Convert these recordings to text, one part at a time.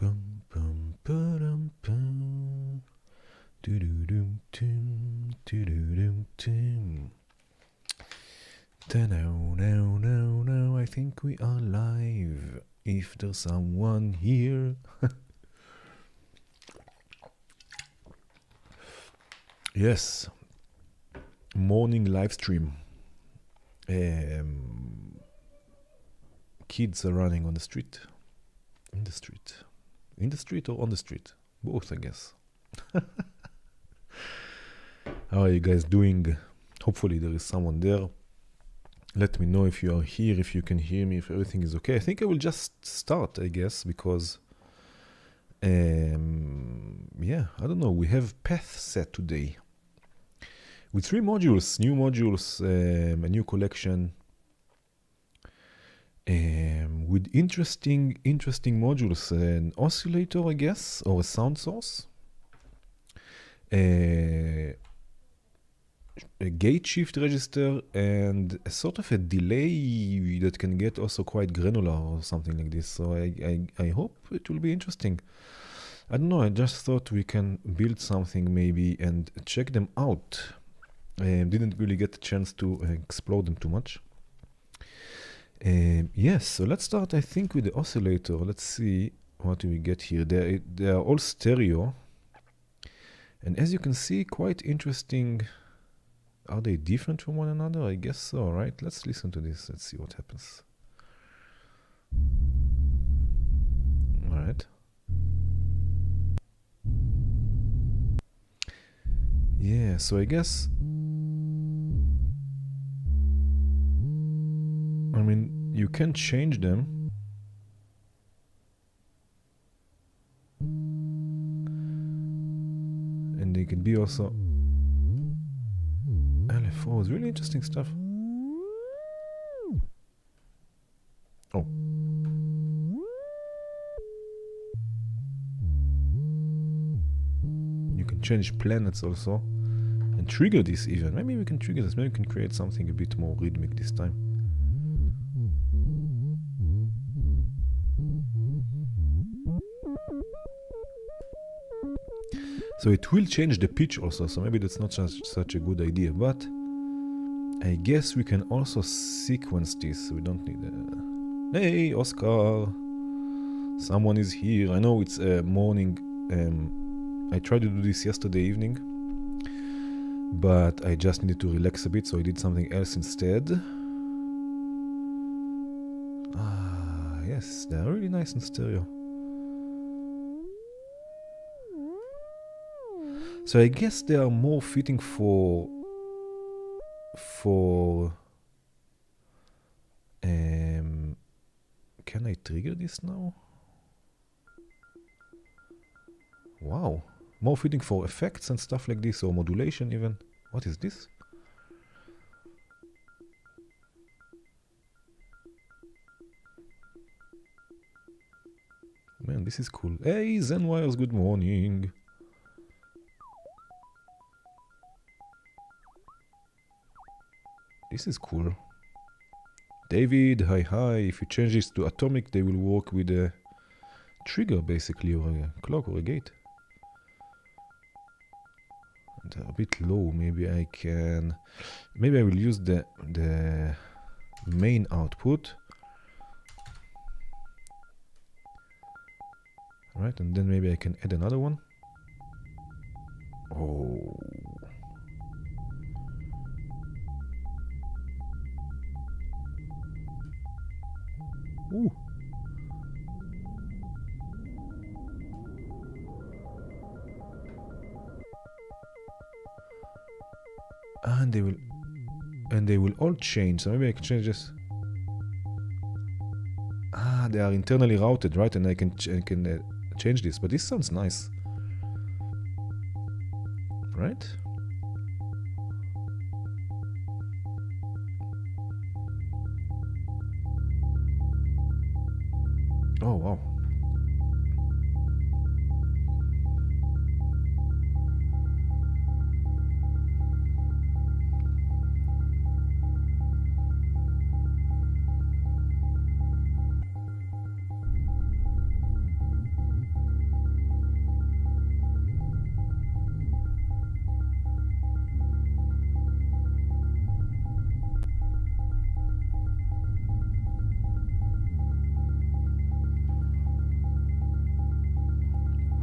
Bum, bum, ba-dum, bum. Do-do-dum-tum, do-do-dum-tum. Ta-now, I think we are live. If there's someone here. Yes. Morning live stream. Kids are running on the street. In the street. In the street or on the street? Both, I guess. How are you guys doing? Hopefully there is someone there. Let me know if you are here, if you can hear me, if everything is okay. I think I will just start, I guess, because I don't know. We have path set today with 3 modules, new modules, a new collection, with interesting modules. An oscillator, I guess, or a sound source, a gate shift register, and a sort of a delay that can get also quite granular or something like this. So I hope it will be interesting. I don't know, I just thought we can build something maybe and check them out. Didn't really get a chance to explore them too much. Yes, so let's start, I think, with the oscillator. Let's see what do we get here. They are all stereo. And as you can see, quite interesting. Are they different from one another? I guess so, right? Let's listen to this. Let's see what happens. All right. Yeah, so I guess, I mean, you can change them. And they can be also LFOs, really interesting stuff. Oh. You can change planets also. And trigger this even. Maybe we can trigger this. Maybe we can create something a bit more rhythmic this time. So it will change the pitch also, so maybe that's not such a good idea, but I guess we can also sequence this. We don't need a... Hey, Oscar! Someone is here. I know it's morning. I tried to do this yesterday evening, but I just needed to relax a bit, so I did something else instead. Ah, yes, they're really nice in stereo. So I guess they are more fitting for can I trigger this now? Wow, more fitting for effects and stuff like this, or modulation even. What is this? Man, this is cool. Hey, Zenwires, good morning. This is cool. David, hi. If you change this to atomic, they will work with a trigger basically, or a clock or a gate. And they're a bit low. Maybe I will use the main output. Right, and then maybe I can add another one. Oh. Ooh. And they will all change. So maybe I can change this. Ah, they are internally routed, right? And I can change this. But this sounds nice, right? Oh, wow.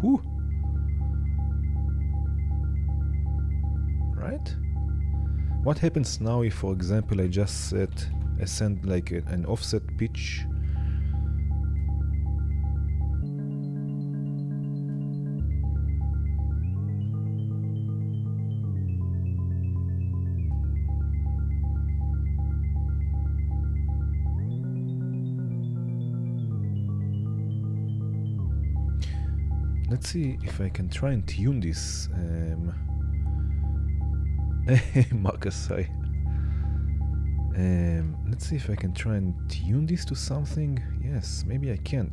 Whew. Right? What happens now if, for example, I just send like an offset pitch? Let's see if I can try and tune this. Marcus, hi. Let's see if I can try and tune this to something. Yes, maybe I can.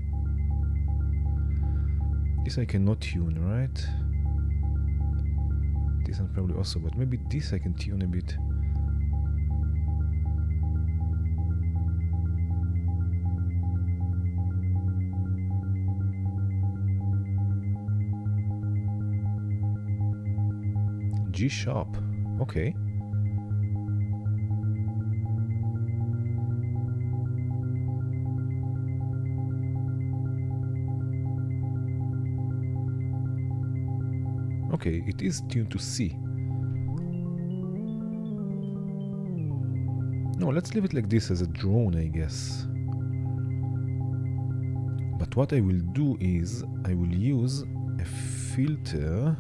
This I cannot tune, right? This one probably also, but maybe this I can tune a bit. G sharp. Okay. Okay, it is tuned to C. No, let's leave it like this as a drone, I guess. But what I will do is I will use a filter,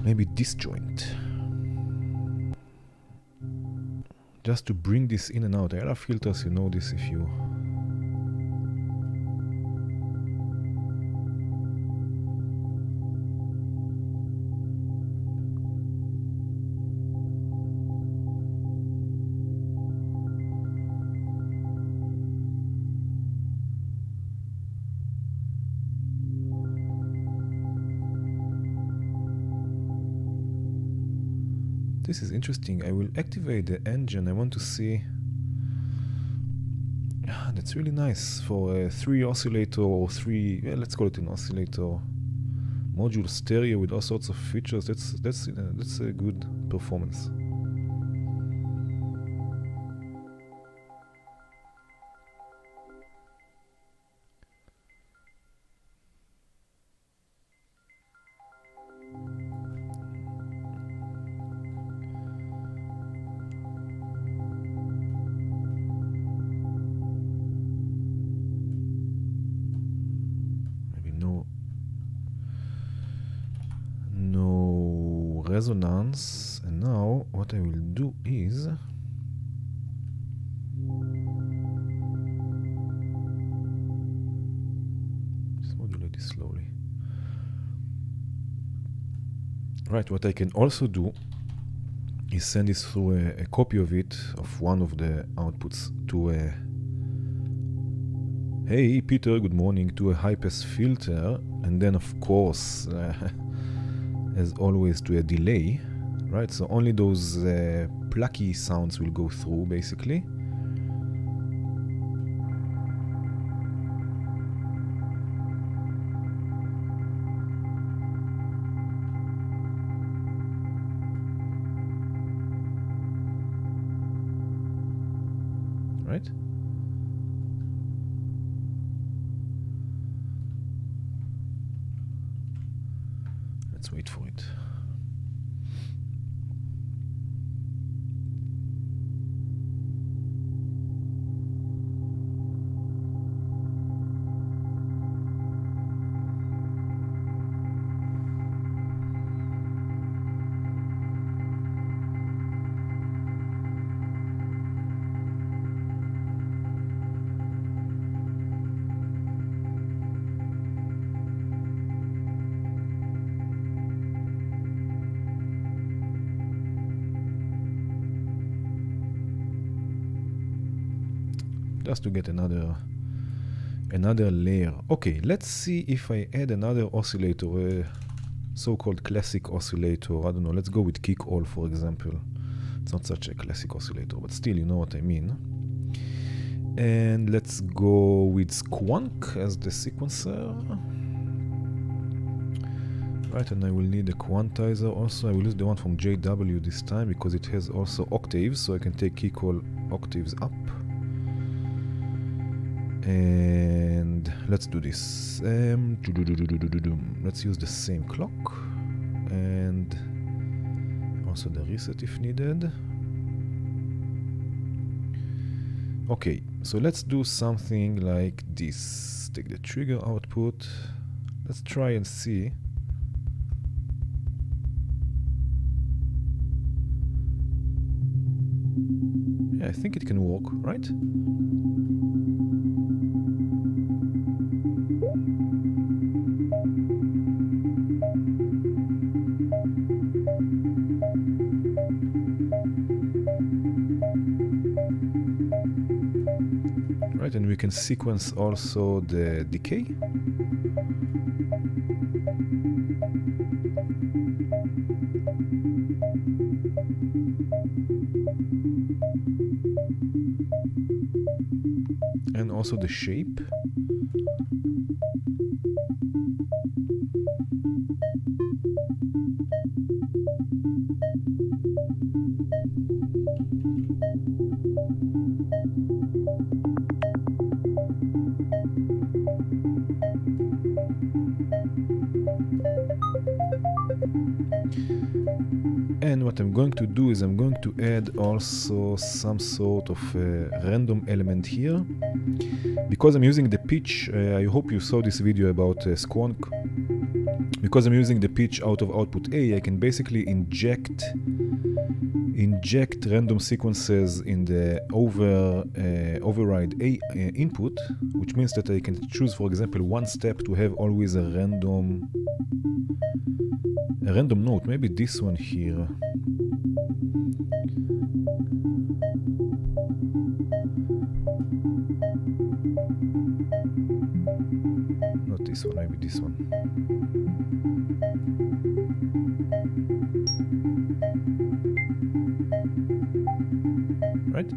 maybe disjoint, just to bring this in and out. I love filters, you know this if you... This is interesting. I will activate the engine. I want to see... that's really nice for a 3 oscillator or 3... yeah, let's call it an oscillator module stereo with all sorts of features. That's a good performance. Resonance, and now what I will do is just modulate this slowly. Right, what I can also do is send this through a copy of it, of one of the outputs, to a... hey Peter, good morning, to a high pass filter, and then of course as always to a delay, right? So only those plucky sounds will go through, basically. Right? Let's wait for it. Just to get another layer. Okay, let's see if I add another oscillator, a so-called classic oscillator. I don't know, let's go with kick all, for example. It's not such a classic oscillator, but still, you know what I mean. And let's go with squonk as the sequencer. Right, and I will need a quantizer also. I will use the one from JW this time because it has also octaves, so I can take kick all octaves up. And let's do this. Let's use the same clock and also the reset if needed. Okay, so let's do something like this. Take the trigger output. Let's try and see. Yeah, I think it can work, right? Right, and we can sequence also the decay. And also the shape. And what I'm going to do is I'm going to add also some sort of random element here. Because I'm using the pitch, I hope you saw this video about Squonk. Because I'm using the pitch out of output A, I can basically inject random sequences in the override A input, which means that I can choose, for example, one step to have always a random note. Maybe this one here. Not this one, maybe this one. Right?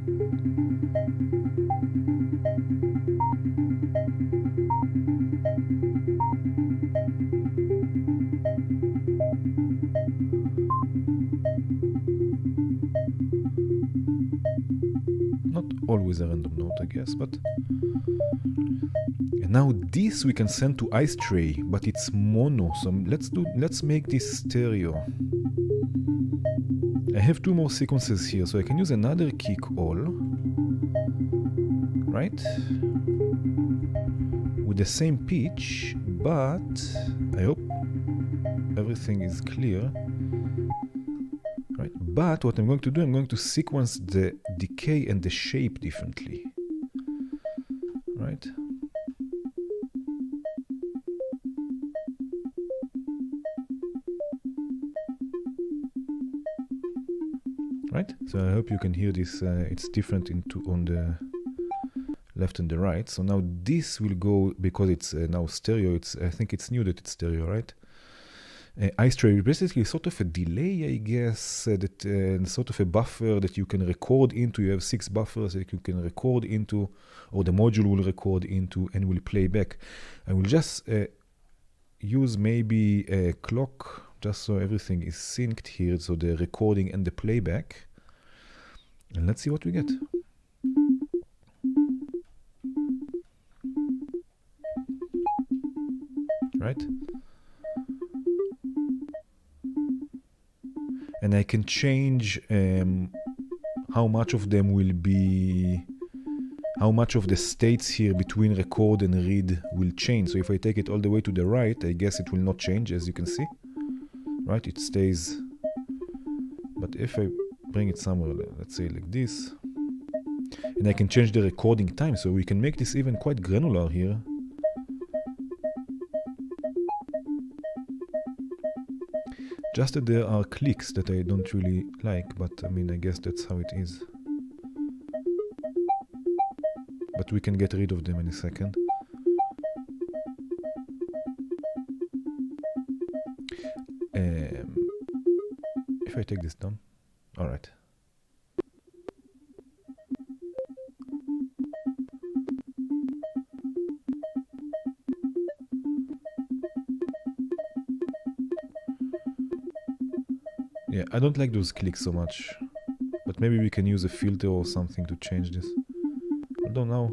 Not always a random note, I guess, but... And now this we can send to ice tray, but it's mono, so let's make this stereo. I have two more sequences here, so I can use another kick all, right? With the same pitch, but I hope everything is clear. Right? But what I'm going to do, I'm going to sequence the decay and the shape differently. Right? Right? So I hope you can hear this. It's different on the left and the right. So now this will go, because it's now stereo. I think it's new that it's stereo, right? Ice tray is basically sort of a delay, I guess, that sort of a buffer that you can record into. You have 6 buffers that you can record into, or the module will record into and will play back. I will just use maybe a clock, just so everything is synced here, so the recording and the playback. And let's see what we get. Right? And I can change how much of them will be, how much of the states here between record and read will change. So if I take it all the way to the right, I guess it will not change, as you can see. Right? It stays. But if I bring it somewhere, let's say like this, and I can change the recording time, so we can make this even quite granular here. Just that there are clicks that I don't really like, but I mean, I guess that's how it is. But we can get rid of them in a second. If I take this down, all right. Yeah, I don't like those clicks so much, but maybe we can use a filter or something to change this. Although now,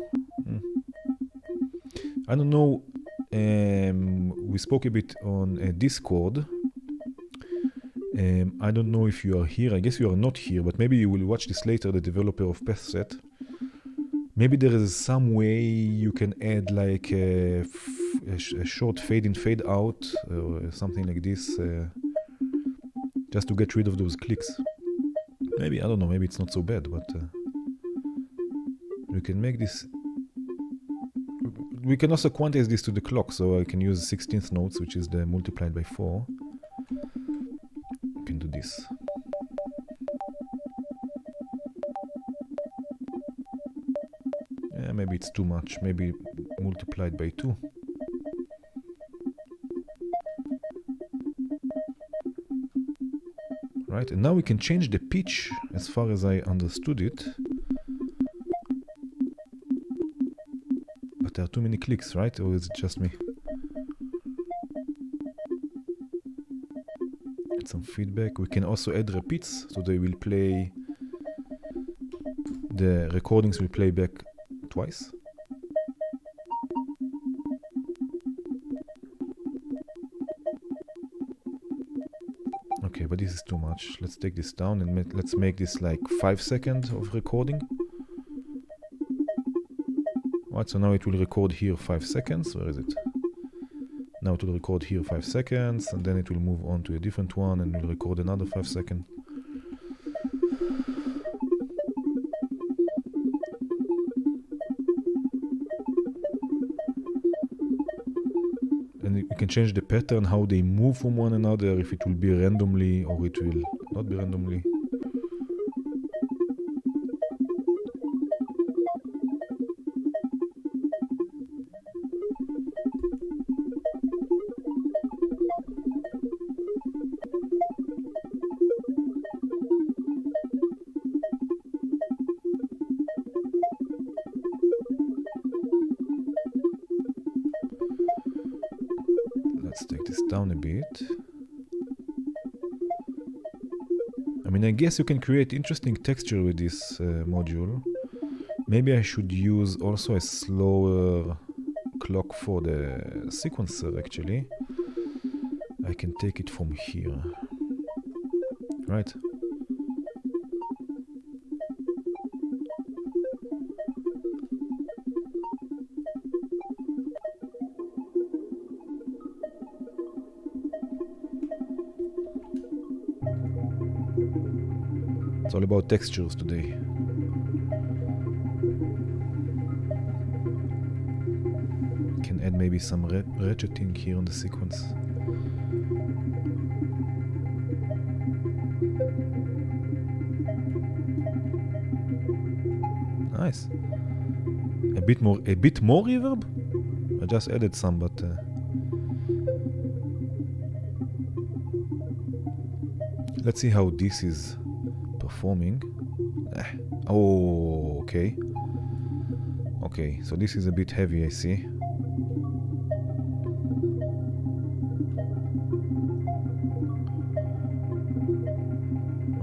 I don't know. We spoke a bit on Discord. I don't know if you are here. I guess you are not here, but maybe you will watch this later, the developer of PathSet. Maybe there is some way you can add like a short fade in, fade out, or something like this, just to get rid of those clicks. Maybe, I don't know, maybe it's not so bad, but we can make this. We can also quantize this to the clock, so I can use 16th notes, which is the multiplied by 4. We can do this. Yeah, maybe it's too much. Maybe multiplied by 2. Right, and now we can change the pitch as far as I understood it. But there are too many clicks, right? Or is it just me? Get some feedback. We can also add repeats, so they will play. The recordings will play back twice. Okay, but this is too much. Let's take this down and let's make this like 5 seconds of recording. Right, so now it will record here 5 seconds. Where is it? Now it will record here 5 seconds, and then it will move on to a different one and will record another 5 seconds. And you can change the pattern, how they move from one another, if it will be randomly or it will not be randomly. Let's take this down a bit. I mean, I guess you can create interesting texture with this module. Maybe I should use also a slower clock for the sequencer, actually. I can take it from here. Right. It's all about textures today. Can add maybe some ratcheting here on the sequence. Nice. A bit more reverb? I just added some, but let's see how this is performing. Oh, okay. Okay, so this is a bit heavy, I see.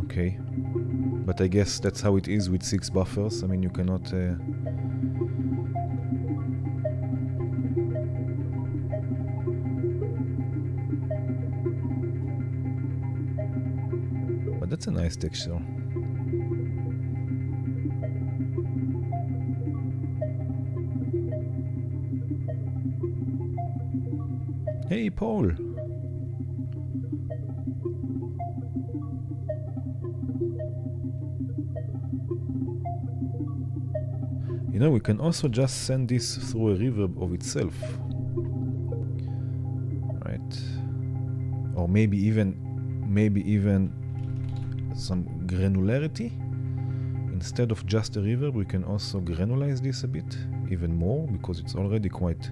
Okay. But I guess that's how it is with 6 buffers. I mean, you cannot... But that's a nice texture. Hey, Paul! You know, we can also just send this through a reverb of itself. Right. Or maybe even some granularity. Instead of just a reverb, we can also granulize this a bit, even more, because it's already quite...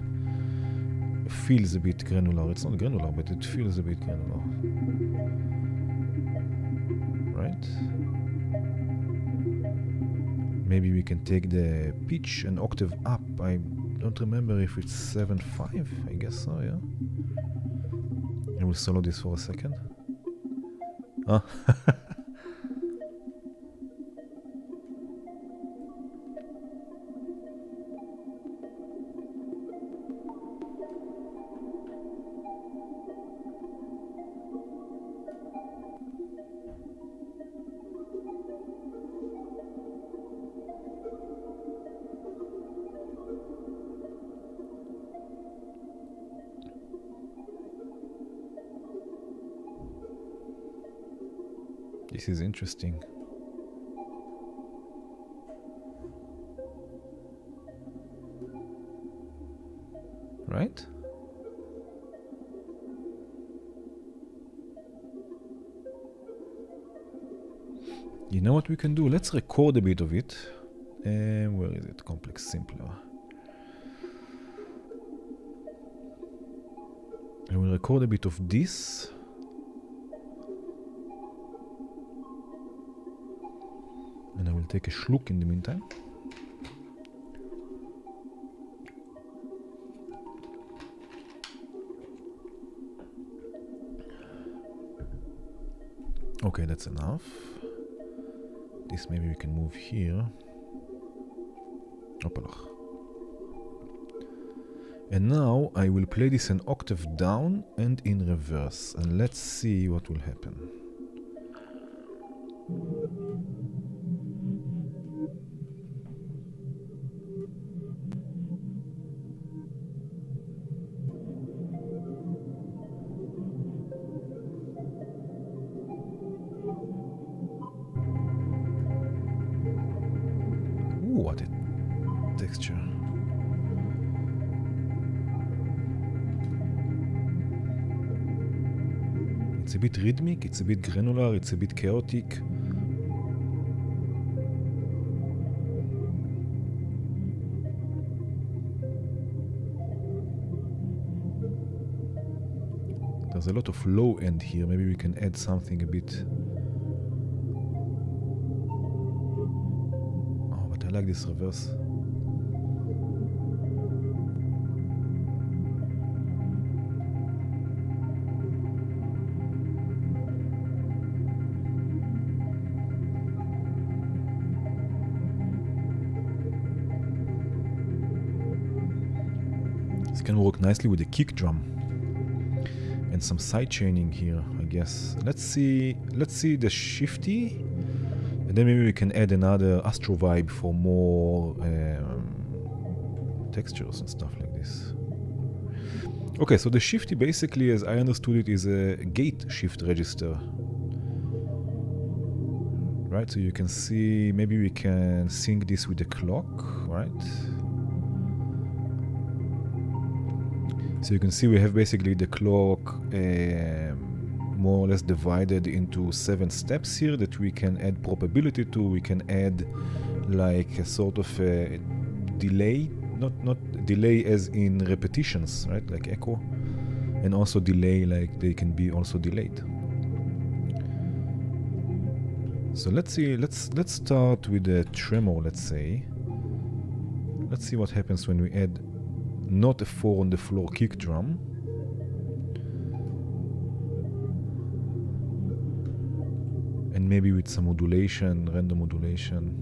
feels a bit granular. It's not granular, but it feels a bit granular. Right? Maybe we can take the pitch an octave up. I don't remember if it's 7.5. I guess so, yeah. I will solo this for a second. Ah. This is interesting. Right? You know what we can do? Let's record a bit of it. Where is it? Complex Simpler. I will record a bit of this. And I will take a schluck in the meantime. Okay, that's enough. This maybe we can move here. Opalach. And now I will play this an octave down and in reverse. And let's see what will happen. Ooh, what a texture. It's a bit rhythmic, it's a bit granular, it's a bit chaotic. There's a lot of low end here, maybe we can add something a bit. Oh, but I like this reverse. This can work nicely with the kick drum and some side chaining here, I guess. Let's see the shifty, and then maybe we can add another Astro vibe for more textures and stuff like this. Okay, so the shifty basically, as I understood it, is a gate shift register. Right, so you can see, maybe we can sync this with the clock, right? So you can see we have basically the clock more or less divided into 7 steps here that we can add probability to. We can add like a sort of a delay, not delay as in repetitions, right? Like echo, and also delay like they can be also delayed. So let's see, let's start with the tremor, let's say. Let's see what happens when we add not a 4 on the floor kick drum. And maybe with some modulation, random modulation.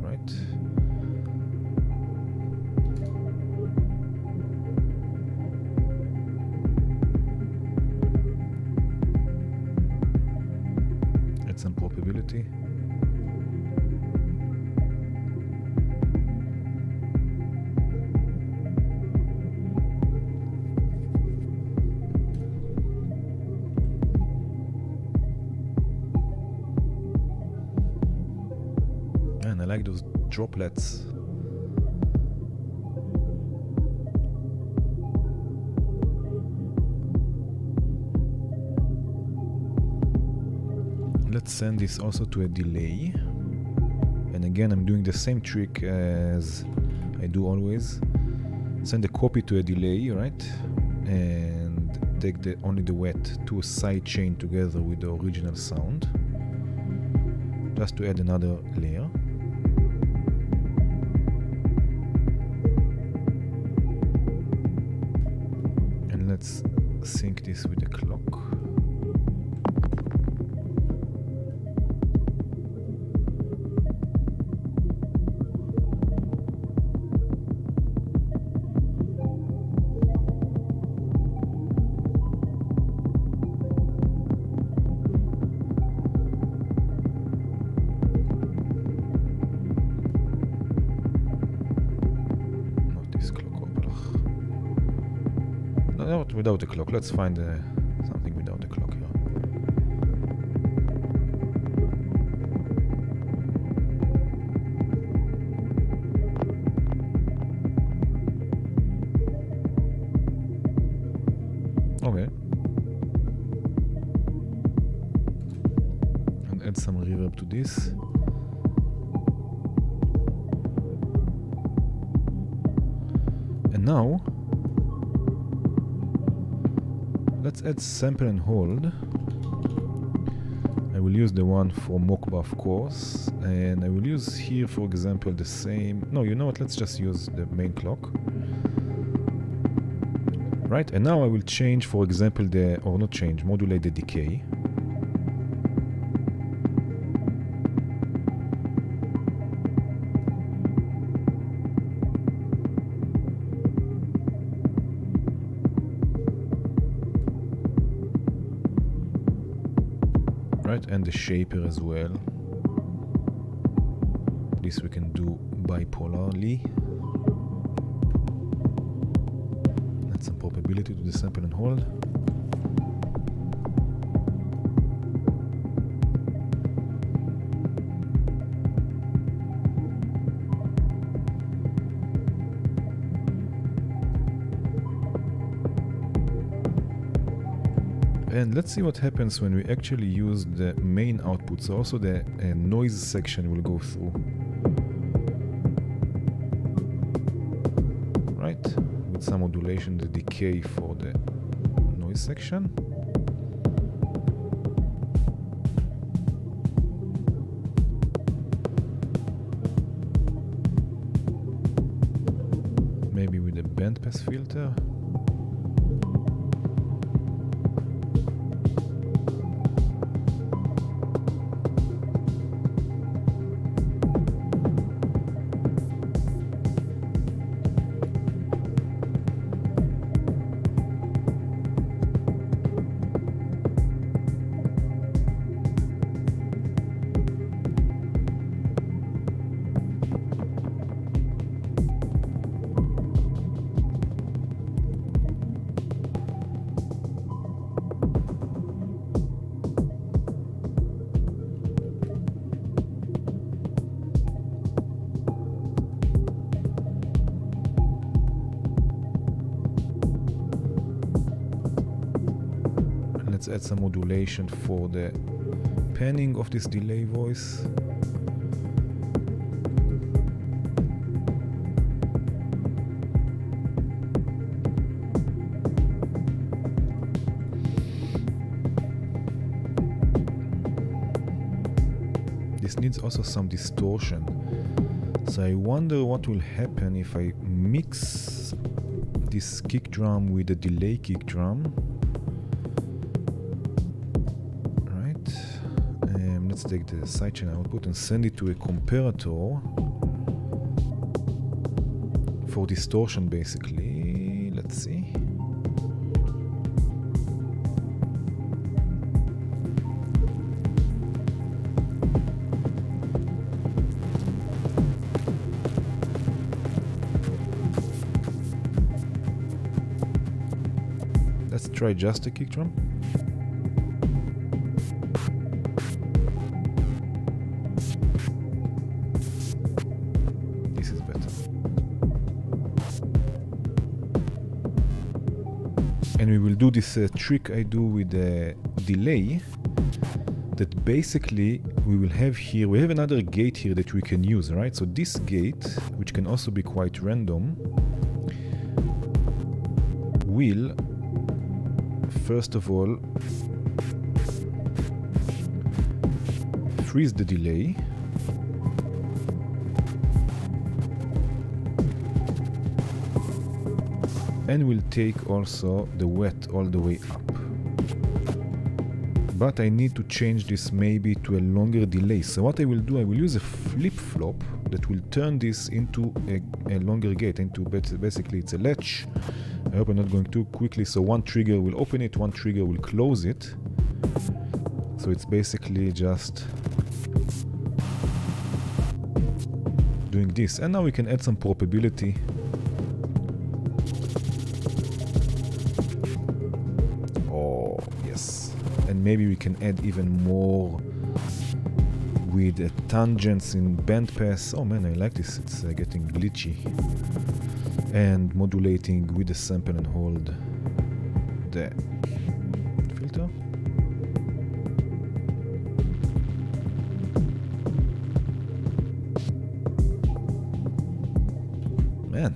Right. Add some probability. I like those droplets. Let's send this also to a delay. And again, I'm doing the same trick as I do always. Send a copy to a delay, right? And take only the wet to a side chain together with the original sound. Just to add another layer. Let's sync this with the clock. Not without the clock. Let's find Okay. And add some reverb to this. And now, let's add sample and hold. I will use the one from Mokba, of course, and I will use here, for example, the same. No, you know what? Let's just use the main clock. Right, and now I will change, for example, modulate the decay. Right, and the shaper as well. This we can do bipolarly. Add some probability to the sample and hold. And let's see what happens when we actually use the main output. So also the noise section will go through. Right, with some modulation, the decay for the noise section. Maybe with a bandpass filter. Let's add some modulation for the panning of this delay voice. This needs also some distortion. So I wonder what will happen if I mix this kick drum with a delay kick drum. Let's take the sidechain output and send it to a comparator for distortion, basically. Let's see. Let's try just a kick drum. And we will do this trick I do with the delay, that basically we will have here, we have another gate here that we can use, right? So this gate, which can also be quite random, will first of all freeze the delay, and will take also the wet all the way up. But I need to change this maybe to a longer delay. So what I will do, I will use a flip-flop that will turn this into a longer gate, into basically it's a latch. I hope I'm not going too quickly. So one trigger will open it, one trigger will close it. So it's basically just doing this. And now we can add some probability. And maybe we can add even more with tangents in bandpass. Oh man, I like this, it's getting glitchy. And modulating with the sample and hold. the filter. Man.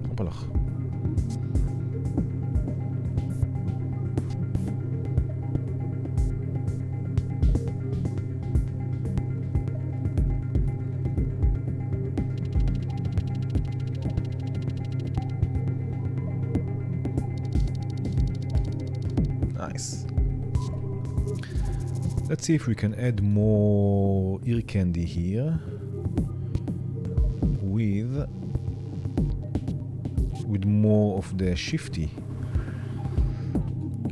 Hoppalach. Nice. Let's see if we can add more ear candy here with more of the shifty.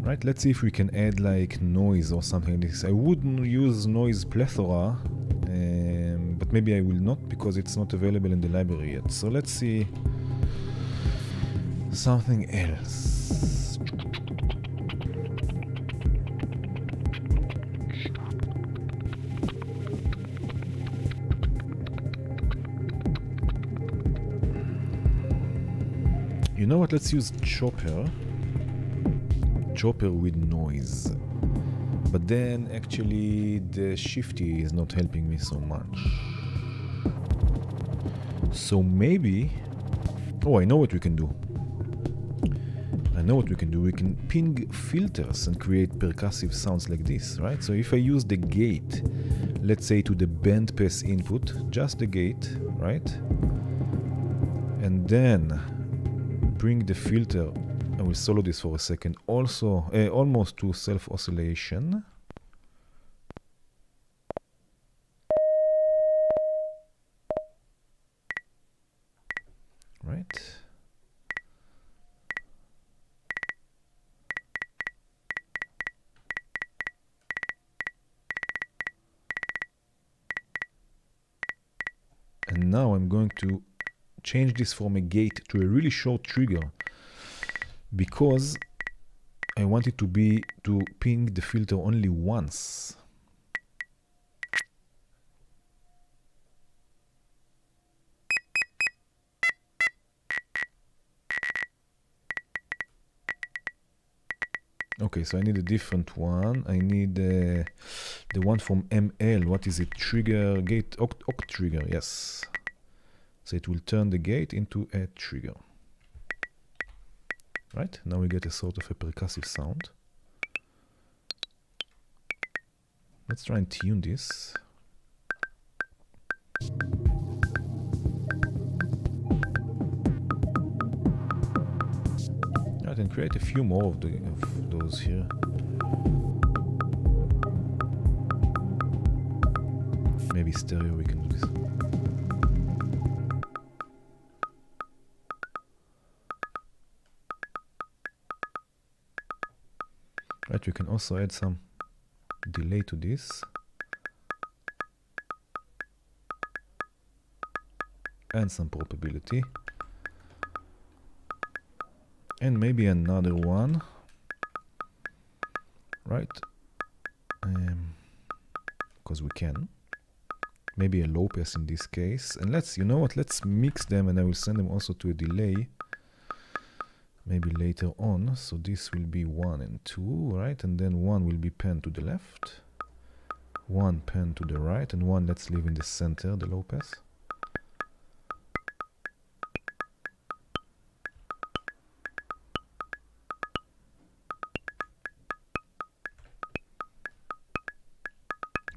Right, let's see if we can add like noise or something like this. I wouldn't use noise plethora, but maybe I will not because it's not available in the library yet. So let's see something else. You know what, let's use chopper with noise, but then actually the shifty is not helping me so much. So maybe, oh, I know what we can do. We can ping filters and create percussive sounds like this, right? So if I use the gate, let's say to the bandpass input, just the gate, right? And then bring the filter, I will solo this for a second, also almost to self-oscillation. Right. And now I'm going to change this from a gate to a really short trigger because I want it to ping the filter only once. Okay, so I need a different one. I need the one from ML. What is it? Trigger gate oct trigger. Yes. So it will turn the gate into a trigger. Right? Now we get a sort of a percussive sound. Let's try and tune this. Right, and create a few more of those here. Maybe stereo we can do this. Right, we can also add some delay to this. And some probability. And maybe another one. Right? Because we can. Maybe a low pass in this case. And let's, you know what, let's mix them and I will send them also to a delay. Maybe later on. So this will be 1 and 2, right? And then 1 will be pan to the left. 1 pan to the right. And 1 let's leave in the center, the low pass.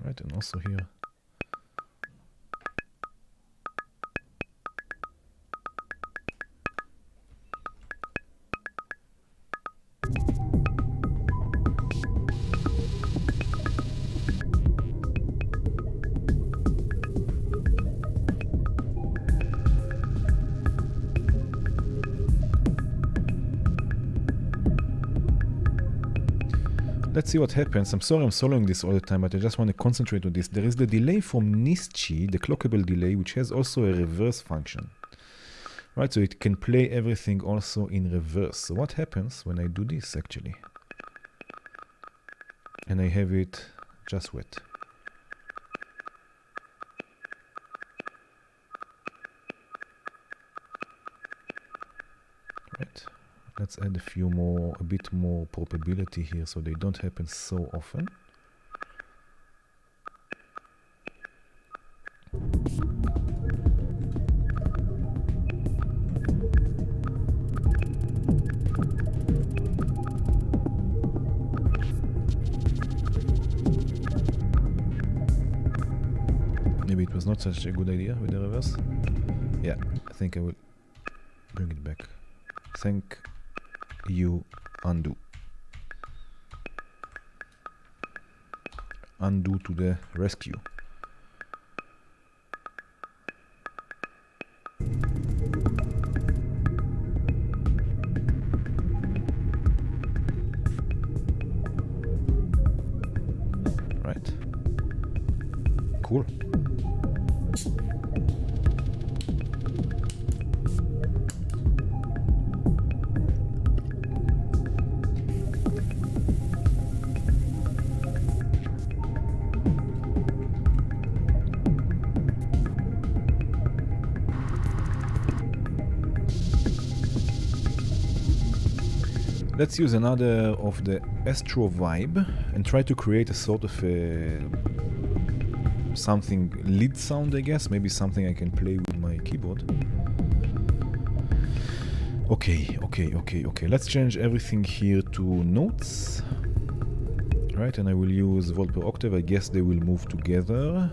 Right, and also here. Let's see what happens. I'm sorry I'm soloing this all the time, but I just want to concentrate on this. There is the delay from Nischi, the clockable delay, which has also a reverse function. Right, so it can play everything also in reverse. So what happens when I do this actually? And I have it just wet. Right, let's add a bit more probability here so they don't happen so often. Maybe it was not such a good idea with the reverse. Yeah, I think I will bring it back. Thank you, undo. Undo to the rescue. Right. Cool. Let's use another of the Astro vibe and try to create a sort of something lead sound, I guess. Maybe something I can play with my keyboard. Okay. Let's change everything here to notes. Right, and I will use volt per octave. I guess they will move together.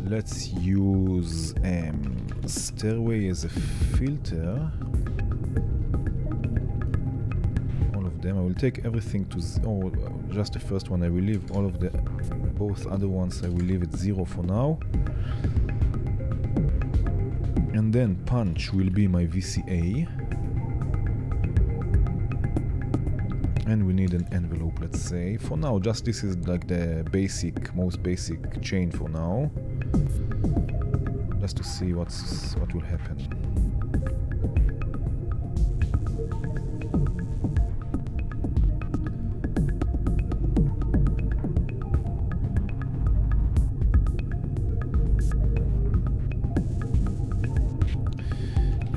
Let's use stairway as a filter. All of them. I will take everything to just the first one. I will leave all of the both other ones. I will leave it 0 for now. And then punch will be my VCA. And we need an envelope, let's say. For now, just this is like the most basic chain for now. Just to see what will happen.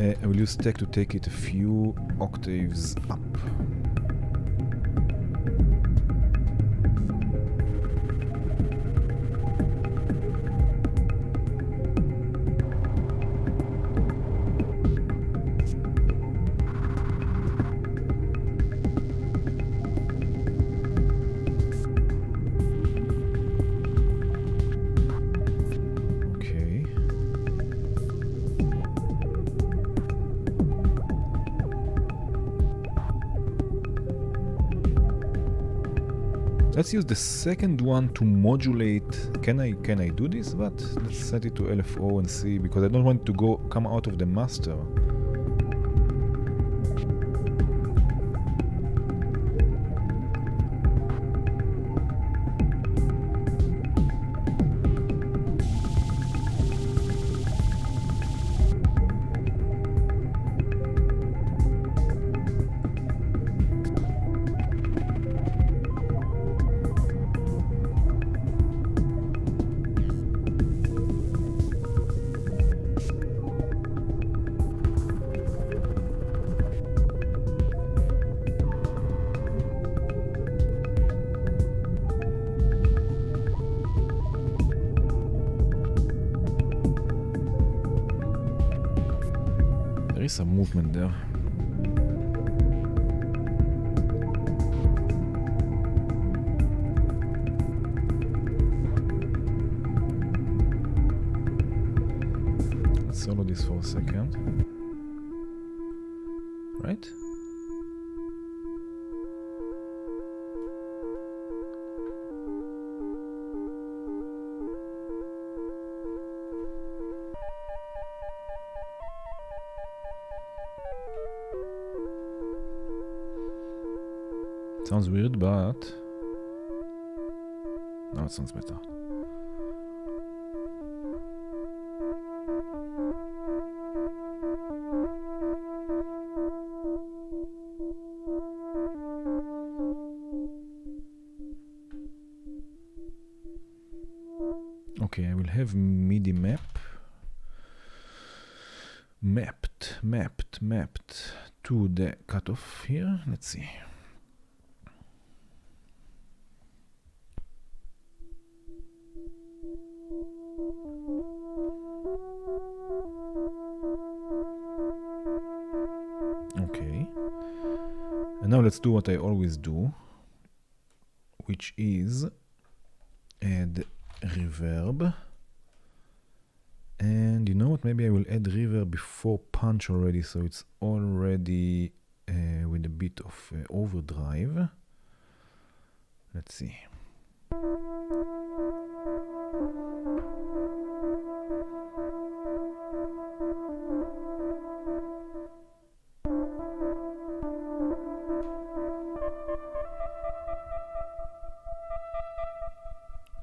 I will use tech to take it a few octaves up. Let's use the second one to modulate. Can I do this? But let's set it to LFO and see, because I don't want to come out of the master. Some movement there. Let's solo this for a second. Right? Sounds weird, but now it sounds better. Okay, I will have MIDI mapped to the cutoff here. Let's see. Okay. And now let's do what I always do, which is add reverb. And you know what, maybe I will add reverb before punch already, so it's already with a bit of overdrive. Let's see.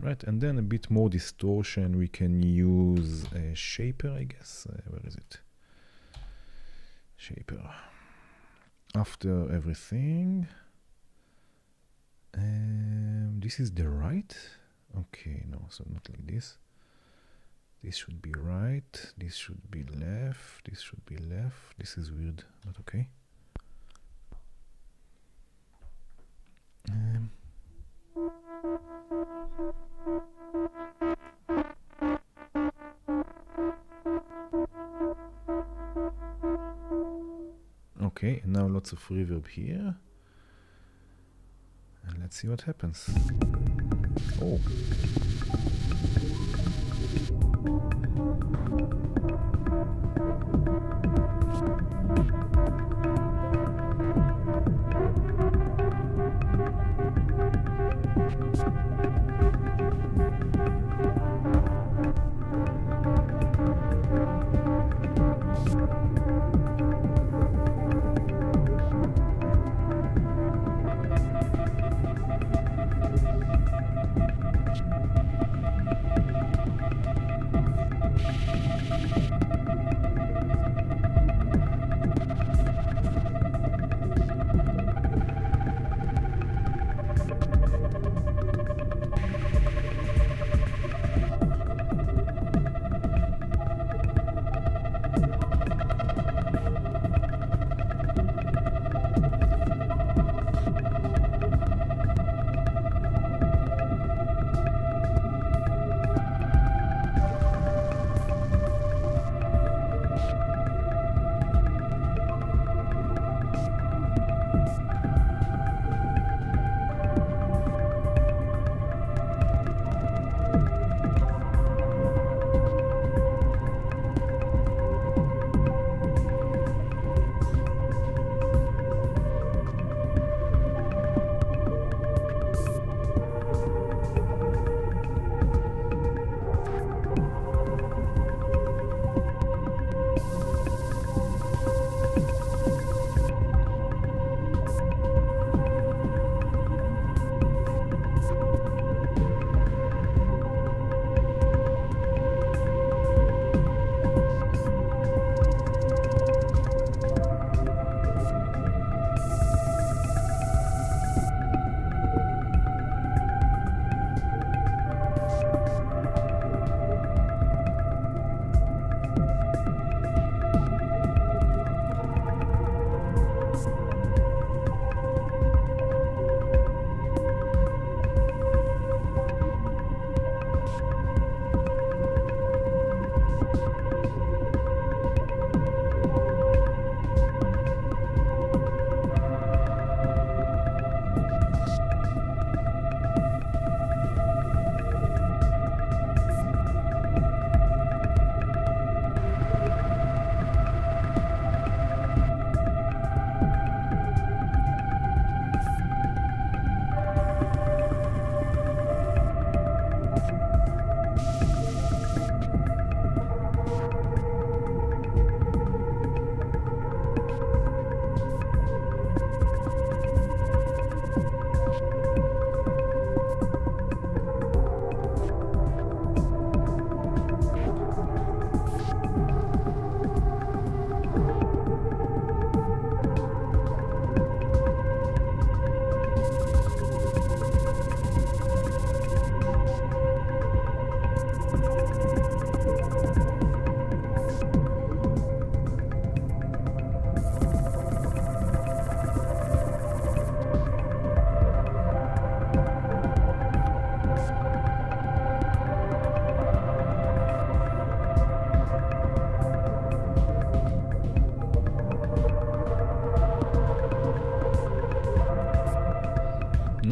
Right, and then a bit more distortion. We can use a shaper, I guess. Where is it? Shaper. After everything. This is the right. Okay, no, so not like this. This should be right. This should be left. This should be left. This is weird, but okay. Okay, and now lots of reverb here. And let's see what happens. Oh.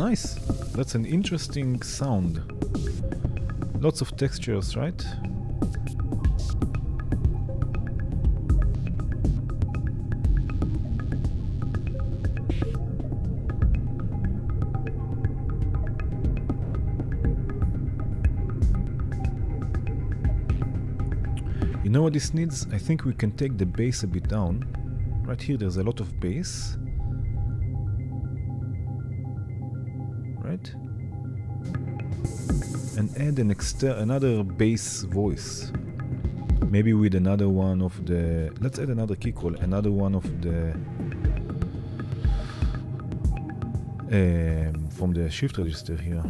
nice. That's an interesting sound. Lots of textures, right? You know what this needs? I think we can take the bass a bit down. Right here there's a lot of bass. Right? And add another bass voice. Maybe with another one of the... Let's add another kick roll. Another one of the... from the shift register here.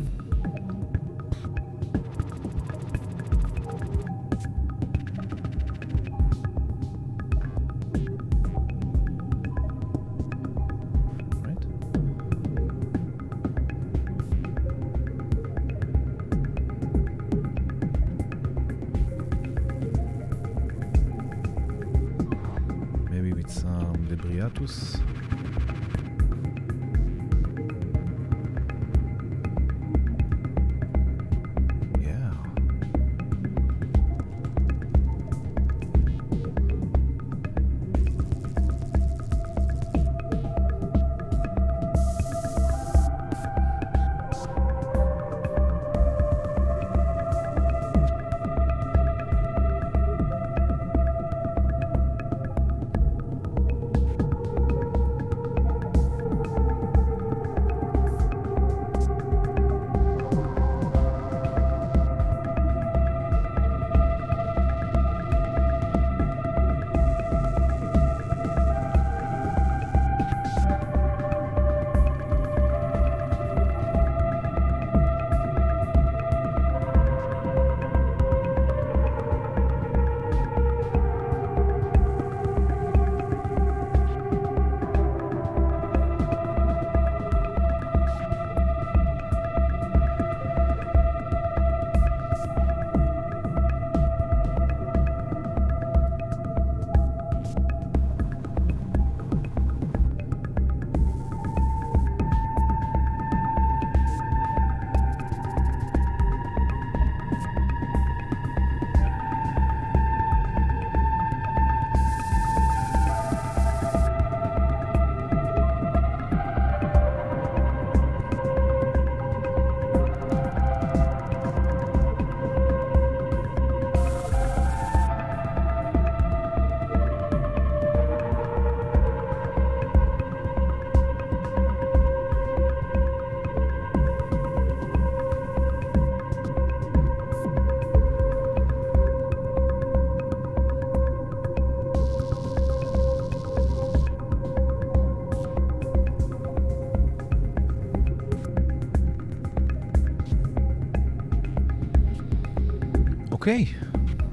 Okay,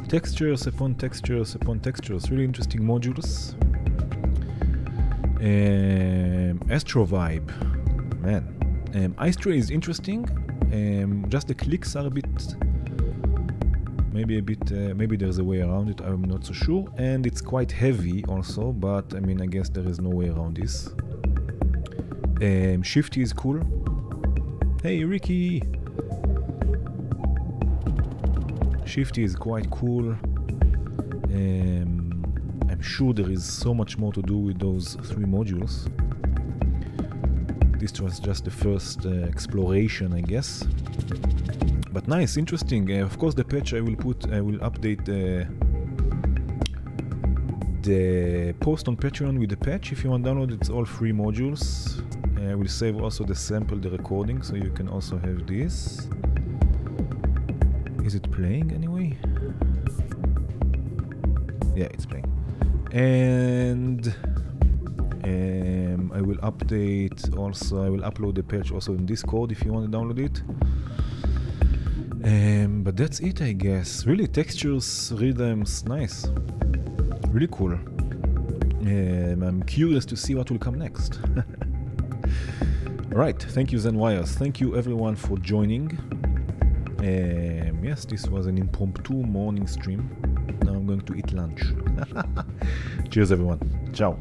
textures upon textures upon textures, really interesting modules. Astro Vibe, man. Ice-Tray is interesting. Just the clicks are a bit, maybe there's a way around it, I'm not so sure. And it's quite heavy also, but I mean, I guess there is no way around this. Shifty is cool. Hey, Ricky! Shifty is quite cool. I'm sure there is so much more to do with those three modules. This was just the first exploration, I guess. But nice, interesting. Of course, the patch I will update the post on Patreon with the patch. If you want to download, it's all free modules. I will save also the sample, the recording, so you can also have this. Is it playing anyway? Yeah, it's playing. And I will update also, I will upload the patch also in Discord if you want to download it. But that's it, I guess. Really, textures, rhythms, nice. Really cool. I'm curious to see what will come next. Right, thank you ZenWires. Thank you everyone for joining. Yes, this was an impromptu morning stream. Now I'm going to eat lunch. Cheers everyone. Ciao.